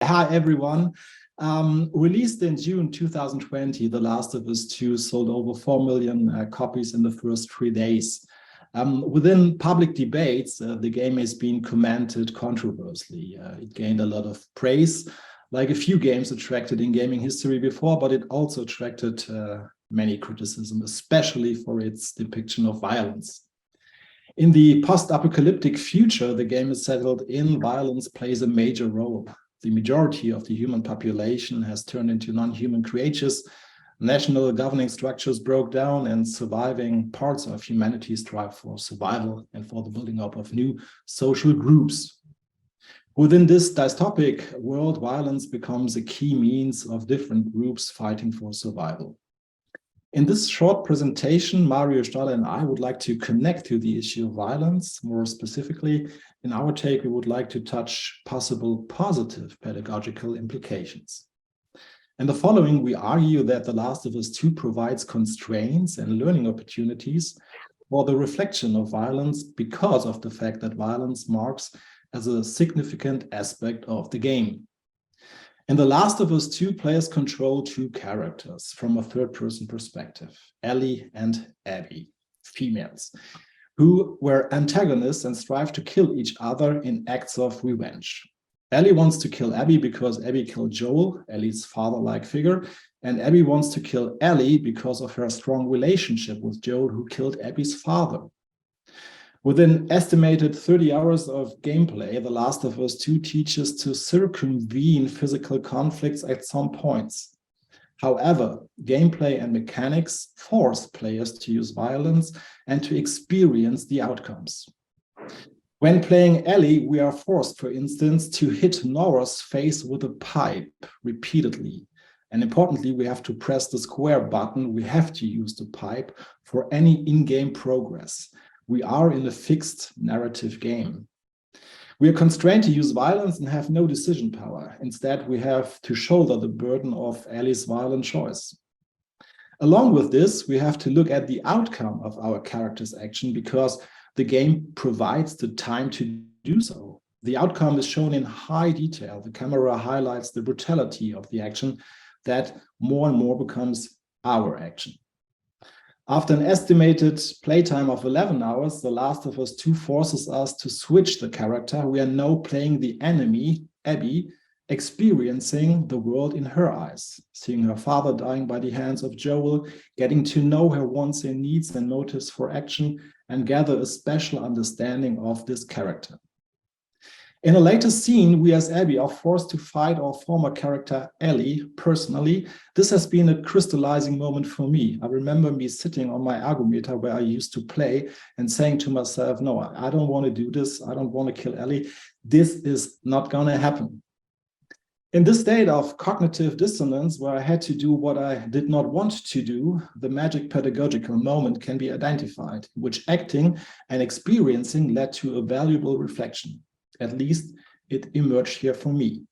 Hi, everyone. Released in June 2020, The Last of Us 2 sold over 4 million copies in the first 3 days. Within public debates, the game has been commented controversially. It gained a lot of praise, like a few games attracted in gaming history before, but it also attracted many criticism, especially for its depiction of violence. In the post-apocalyptic future, the game is settled in. Violence plays a major role. The majority of the human population has turned into non-human creatures. National governing structures broke down, and surviving parts of humanity strive for survival and for the building up of new social groups. Within this dystopic world, violence becomes a key means of different groups fighting for survival. In this short presentation, Mario Staller and I would like to connect to the issue of violence. More specifically, in our take, we would like to touch possible positive pedagogical implications. In the following, we argue that The Last of Us 2 provides constraints and learning opportunities for the reflection of violence because of the fact that violence marks as a significant aspect of the game. In The Last of Us 2, players control two characters from a third-person perspective, Ellie and Abby, females, who were antagonists and strive to kill each other in acts of revenge. Ellie wants to kill Abby because Abby killed Joel, Ellie's father-like figure, and Abby wants to kill Ellie because of her strong relationship with Joel, who killed Abby's father. Within estimated 30 hours of gameplay, The Last of Us 2 teaches to circumvene physical conflicts at some points. However, gameplay and mechanics force players to use violence and to experience the outcomes. When playing Ellie, we are forced, for instance, to hit Nora's face with a pipe repeatedly. And importantly, we have to press the square button. We have to use the pipe for any in-game progress. We are in a fixed narrative game. We are constrained to use violence and have no decision power. Instead, we have to shoulder the burden of Ellie's violent choice. Along with this, we have to look at the outcome of our character's action because the game provides the time to do so. The outcome is shown in high detail. The camera highlights the brutality of the action that more and more becomes our action. After an estimated playtime of 11 hours, The Last of Us 2 forces us to switch the character. We are now playing the enemy, Abby, experiencing the world in her eyes, seeing her father dying by the hands of Joel, getting to know her wants and needs and motives for action, and gather a special understanding of this character. In a later scene, we as Abby are forced to fight our former character, Ellie. Personally, this has been a crystallizing moment for me. I remember me sitting on my ergometer where I used to play and saying to myself, no, I don't want to do this. I don't want to kill Ellie. This is not going to happen. In this state of cognitive dissonance, where I had to do what I did not want to do, the magic pedagogical moment can be identified, which acting and experiencing led to a valuable reflection. At least it emerged here for me.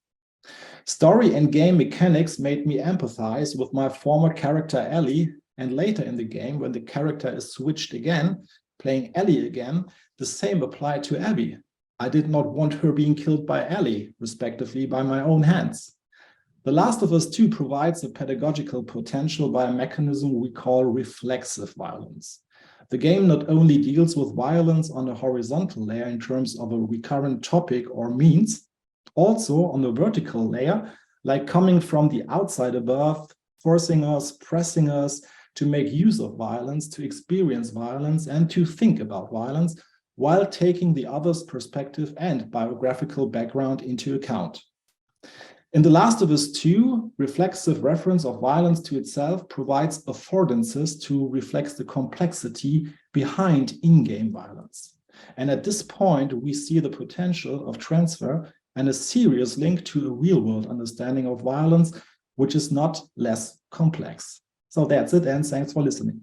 Story and game mechanics made me empathize with my former character Ellie, and later in the game, when the character is switched again, playing Ellie again, the same applied to Abby. I did not want her being killed by Ellie, respectively, by my own hands. The Last of Us 2 provides a pedagogical potential by a mechanism we call reflexive violence. The game not only deals with violence on a horizontal layer in terms of a recurrent topic or means, also on the vertical layer, like coming from the outside above, forcing us, pressing us to make use of violence, to experience violence, and to think about violence, while taking the other's perspective and biographical background into account. In The Last of Us 2, reflexive reference of violence to itself provides affordances to reflect the complexity behind in-game violence. And at this point, we see the potential of transfer and a serious link to a real-world understanding of violence, which is not less complex. So that's it, and thanks for listening.